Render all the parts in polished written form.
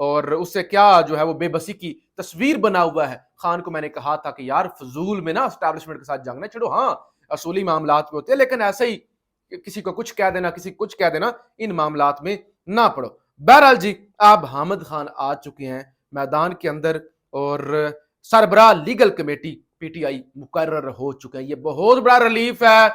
اور اس سے کیا جو ہے وہ بے بسی کی تصویر بنا ہوا ہے. خان کو میں نے کہا تھا کہ یار فضول میں نا اسٹیبلشمنٹ کے ساتھ جنگ نہ چھڑو, ہاں اصولی معاملات پہ ہوتے ہیں لیکن ایسے ہی کسی کو کچھ کہہ دینا کسی کو کچھ کہہ دینا ان معاملات میں نہ پڑو. بہرحال جی اب حامد خان آ چکے ہیں میدان کے اندر اور سربراہ legal committee P T I مقرر ہو چکے ہیں. یہ بہت بڑا ریلیف ہے.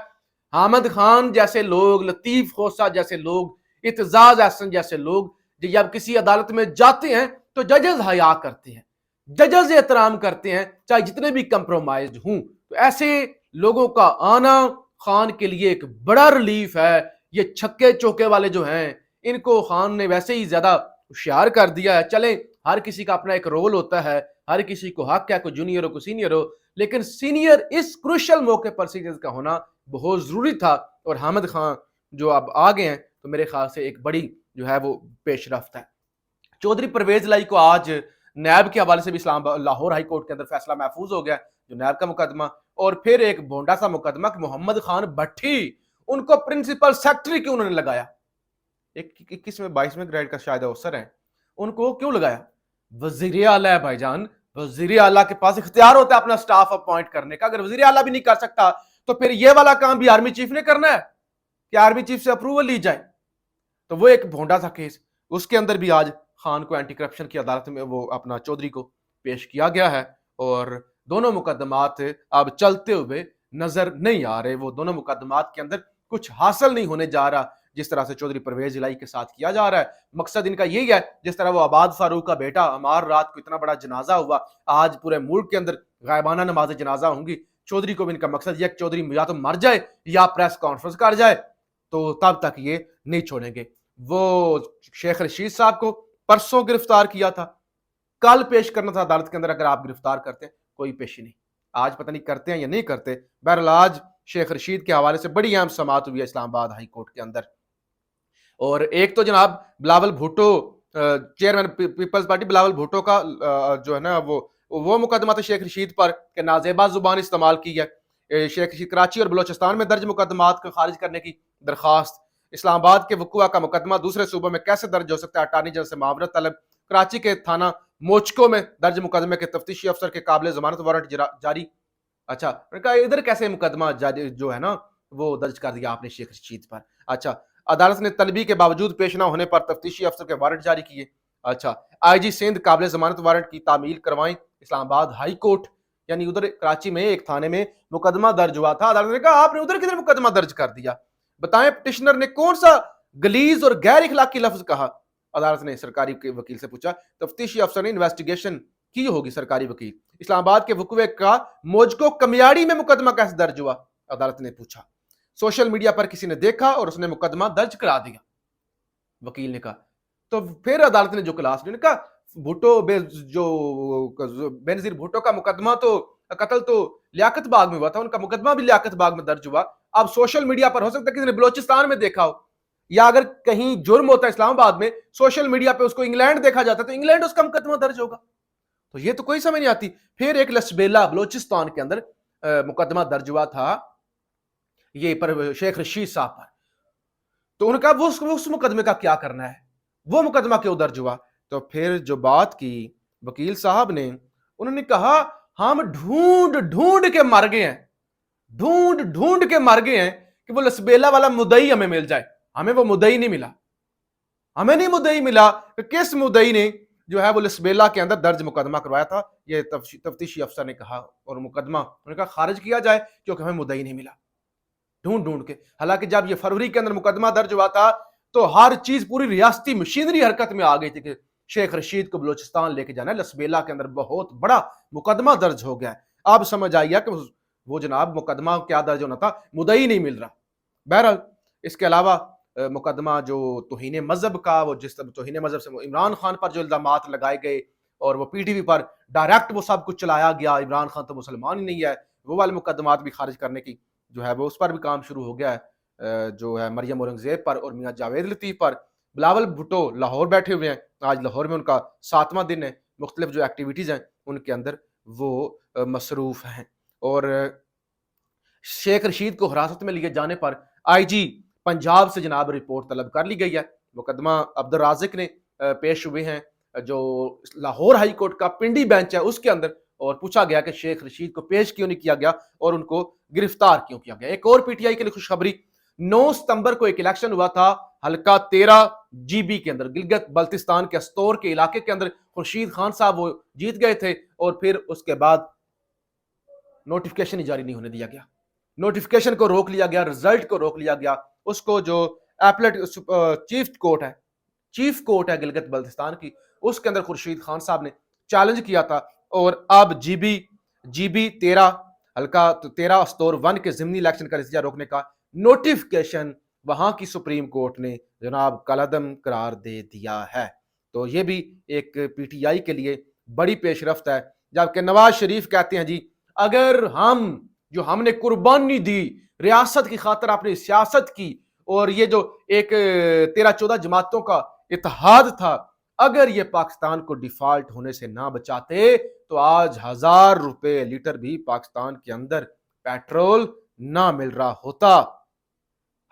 حامد خان جیسے لوگ, لطیف خوسا جیسے لوگ, اعتزاز احسن جیسے لوگ جب کسی عدالت میں جاتے ہیں تو ججز حیا کرتے ہیں, ججز احترام کرتے ہیں چاہے جتنے بھی کمپرومائزڈ ہوں. تو ایسے لوگوں کا آنا خان کے لیے ایک بڑا ریلیف ہے. یہ چھکے چوکے والے جو ہیں ان کو خان نے ویسے ہی زیادہ ہوشیار کر دیا ہے. چلیں ہر کسی کا اپنا ایک رول ہوتا ہے, ہر کسی کو حق ہے, کوئی جونیئر ہو کوئی سینئر ہو, لیکن سینئر اس کروشل موقع پر سینئر کا ہونا بہت ضروری تھا. اور حامد خان جو اب آ گئے ہیں تو میرے خیال سے ایک بڑی جو ہے وہ پیش رفت ہے. چودھری پرویز الہی کو آج نیب کے حوالے سے بھی لاہور ہائی کورٹ کے اندر فیصلہ محفوظ ہو گیا, جو نیب کا مقدمہ, اور پھر ایک بونڈا سا مقدمہ کہ محمد خان بھٹی ان کو پرنسپل سیکرٹری کیوں انہوں نے لگایا. ایک 21ویں 22ویں گریڈ کا شاید افسر ہے, ان کو کیوں لگایا؟ وزیر اعلیٰ ہے بھائی جان, وزیر اعلیٰ کے پاس اختیار ہوتا ہے اپنا سٹاف اپوائنٹ کرنے کا. اگر وزیر اعلیٰ بھی نہیں کر سکتا تو پھر یہ والا کام بھی آرمی چیف نے کرنا ہے کہ آرمی چیف سے اپروول لی جائے. تو وہ ایک بھونڈا سا کیس, اس کے اندر بھی آج خان کو اینٹی کرپشن کی عدالت میں وہ اپنا چودھری کو پیش کیا گیا ہے, اور دونوں مقدمات اب چلتے ہوئے نظر نہیں آ رہے. وہ دونوں مقدمات کے اندر کچھ حاصل نہیں ہونے جا رہا جس طرح سے چودھری پرویز الہی کے ساتھ کیا جا رہا ہے. مقصد ان کا یہی ہے, جس طرح وہ آباد فاروق کا بیٹا عمار رات کو اتنا بڑا جنازہ ہوا, آج پورے ملک کے اندر غائبانہ نماز جنازہ ہوں گی, چودھری کو بھی ان کا مقصد یہ کہ چودھری یا تو مر جائے یا پریس کانفرنس کر جائے, تو تب تک یہ نہیں چھوڑیں گے. وہ شیخ رشید صاحب کو پرسوں گرفتار کیا تھا, کل پیش کرنا تھا عدالت کے اندر. اگر آپ گرفتار کرتے ہیں کوئی پیشی نہیں, آج پتہ نہیں کرتے ہیں یا نہیں کرتے. بہرحال آج شیخ رشید کے حوالے سے بڑی اہم سماعت ہوئی ہے اسلام آباد ہائی کورٹ کے اندر. اور ایک تو جناب Bilawal Bhutto, chairman Peoples Party Bilawal Bhutto کا جو ہے نا وہ مقدمہ تھا شیخ رشید پر کہ نازیبا زبان استعمال کی ہے. شیخ رشید کراچی اور بلوچستان میں درج مقدمات کو خارج کرنے کی درخواست. اسلام آباد کے وقوع کا مقدمہ دوسرے صوبوں میں کیسے درج ہو سکتا ہے, اٹارنی جنرل سے معاونت طلب. کراچی کے تھانہ موچکو میں درج مقدمے کے تفتیشی افسر کے قابل ضمانت وارنٹ جاری. اچھا ادھر کیسے مقدمہ جو ہے نا وہ درج کر دیا آپ نے شیخ رشید پر. اچھا عدالت نے طلبی کے باوجود پیش نہ ہونے پر تفتیشی افسر کے وارنٹ جاری کیے. اچھا آئی جی سندھ قابل ضمانت وارنٹ کی تعمیل کروائیں اسلام آباد ہائی کورٹ. یعنی ادھر کراچی میں ایک تھانے میں مقدمہ درج ہوا تھا, عدالت نے کہا آپ نے ادھر کدھر مقدمہ درج کر دیا, بتائیں پٹیشنر نے کون سا گلیز اور غیر اخلاقی لفظ کہا. عدالت نے سرکاری وکیل سے پوچھا, تفتیشی افسر نے انویسٹیگیشن کی ہوگی. سرکاری وکیل اسلام آباد کے وقوع کا موجکو کمیاڑی میں مقدمہ کیسے درج ہوا, عدالت نے پوچھا. سوشل میڈیا پر کسی نے دیکھا اور اس نے مقدمہ درج کرا دیا, وکیل نے کہا. تو پھر عدالت نے جو کلاس نے کہا بھٹو بینظیر بھٹو کا مقدمہ تو قتل تو لیاقت باغ میں ہوا تھا, ان کا مقدمہ بھی لیاقت باغ میں درج ہوا. اب سوشل میڈیا پر ہو سکتا ہے کسی نے بلوچستان میں دیکھا ہو, یا اگر کہیں جرم ہوتا ہے اسلام آباد میں سوشل میڈیا پہ اس کو انگلینڈ دیکھا جاتا ہے تو انگلینڈ اس کا مقدمہ درج ہوگا. تو یہ تو کوئی سمجھ نہیں آتی. پھر ایک لسبیلا بلوچستان کے اندر مقدمہ درج ہوا تھا یہ پر شیخ رشید صاحب پر, تو انہوں نے کہا وہ اس مقدمے کا کیا کرنا ہے, وہ مقدمہ کیوں درج ہوا. تو پھر جو بات کی وکیل صاحب نے, انہوں نے کہا ہم ڈھونڈ ڈھونڈ کے مر گئے ہیں, ڈھونڈ ڈھونڈ کے مر گئے ہیں کہ وہ لسبیلا والا مدعی ہمیں مل جائے. ہمیں وہ مدعی نہیں ملا, ہمیں نہیں مدعی ملا. کس مدعی نے جو ہے وہ لسبیلا کے اندر درج مقدمہ کروایا تھا, یہ تفتیشی افسر نے کہا, اور مقدمہ انہوں نے کہا خارج کیا جائے کیونکہ ہمیں مدعی نہیں ملا. ڈھونڈ ڈھونڈ کے, حالانکہ جب یہ فروری کے اندر مقدمہ درج ہوا تھا تو ہر چیز پوری ریاستی مشینری حرکت میں آ گئی تھی کہ شیخ رشید کو بلوچستان لے کے جانا ہے. لسبیلا کے اندر بہت بڑا مقدمہ درج ہو گیا ہے. اب سمجھ آئیے کہ وہ جناب مقدمہ کیا درج ہونا تھا, مدعی نہیں مل رہا. بہرحال اس کے علاوہ مقدمہ جو توہین مذہب کا, وہ جس طرح توہین مذہب سے عمران خان پر جو الزامات لگائے گئے اور وہ پی ٹی وی پر ڈائریکٹ وہ سب کچھ چلایا گیا, عمران خان تو مسلمان ہی نہیں ہے, وہ والے مقدمات بھی خارج کرنے کی جو ہے وہ اس پر بھی کام شروع ہو گیا ہے, جو ہے مریم اورنگزیب پر اور میاں جاوید لطیف پر. بلاول بھٹو لاہور بیٹھے ہوئے ہیں, آج لاہور میں ان کا 7واں دن ہے, مختلف جو ایکٹیویٹیز ہیں ان کے اندر وہ مصروف ہیں. اور شیخ رشید کو حراست میں لیے جانے پر آئی جی پنجاب سے جناب رپورٹ طلب کر لی گئی ہے. مقدمہ عبدالرازق نے پیش ہوئے ہیں, جو لاہور ہائی کورٹ کا پنڈی بینچ ہے اس کے اندر، اور پوچھا گیا کہ شیخ رشید کو پیش کیوں نہیں کیا گیا اور ان کو گرفتار کیوں کیا گیا۔ ایک اور پی ٹی آئی کے لیے خوشخبری، 9 ستمبر کو ایک الیکشن ہوا تھا حلقہ 13 جی بی کے اندر، گلگت بلتستان کے استور کے علاقے کے اندر خورشید خان صاحب وہ جیت گئے تھے، اور پھر اس کے بعد نوٹیفکیشن ہی جاری نہیں ہونے دیا گیا، نوٹیفکیشن کو روک لیا گیا، رزلٹ کو روک لیا گیا۔ اس کو جو ایپلیٹ چیف کورٹ ہے گلگت بلتستان کی، اس کے اندر خورشید خان صاحب نے چیلنج کیا تھا، اور اب جی بی 13 حلقہ 13 استور 1 کے ضمنی الیکشن کا نتیجہ روکنے کا نوٹیفکیشن وہاں کی سپریم کورٹ نے جناب کالعدم قرار دے دیا ہے۔ تو یہ بھی ایک پی ٹی آئی کے لیے بڑی پیش رفت ہے، جبکہ نواز شریف کہتے ہیں جی اگر ہم نے قربانی دی ریاست کی خاطر، اپنی سیاست کی، اور یہ جو ایک 13-14 جماعتوں کا اتحاد تھا، اگر یہ پاکستان کو ڈیفالٹ ہونے سے نہ بچاتے تو آج 1000 روپے لیٹر بھی پاکستان کے اندر پیٹرول نہ مل رہا ہوتا،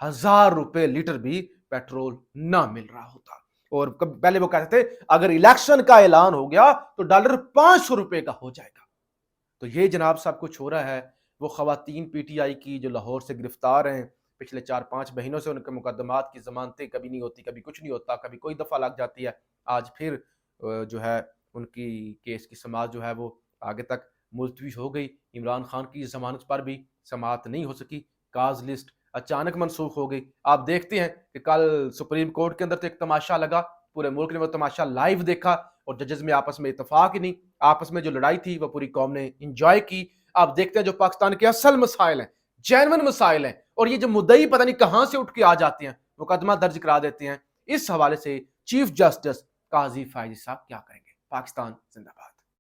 1000 روپے لیٹر بھی پیٹرول نہ مل رہا ہوتا۔ اور پہلے وہ کہتے تھے اگر الیکشن کا اعلان ہو گیا تو ڈالر 500 روپے کا ہو جائے گا۔ تو یہ جناب سب کچھ ہو رہا ہے۔ وہ خواتین پی ٹی آئی کی جو لاہور سے گرفتار ہیں پچھلے 4-5 مہینوں سے، ان کے مقدمات کی ضمانتیں کبھی نہیں ہوتی، کبھی کچھ نہیں ہوتا، کبھی کوئی دفعہ لگ جاتی ہے، آج پھر جو ہے ان کی کیس کی سماعت جو ہے وہ آگے تک ملتوی ہو گئی۔ عمران خان کی ضمانت پر بھی سماعت نہیں ہو سکی، کاز لسٹ اچانک منسوخ ہو گئی۔ آپ دیکھتے ہیں کہ کل سپریم کورٹ کے اندر تو ایک تماشا لگا، پورے ملک نے وہ تماشا لائیو دیکھا، اور ججز میں آپس میں اتفاق ہی نہیں، آپس میں جو لڑائی تھی وہ پوری قوم نے انجوائے کی۔ آپ دیکھتے ہیں جو پاکستان کے اصل مسائل ہیں، جینون مسائل ہیں، اور یہ جو مدعی پتہ نہیں کہاں سے اٹھ کے آ جاتے ہیں، مقدمہ درج کرا دیتے ہیں، اس حوالے سے چیف جسٹس قاضی فائزی صاحب کیا کریں گے؟ پاکستان زندہ باد۔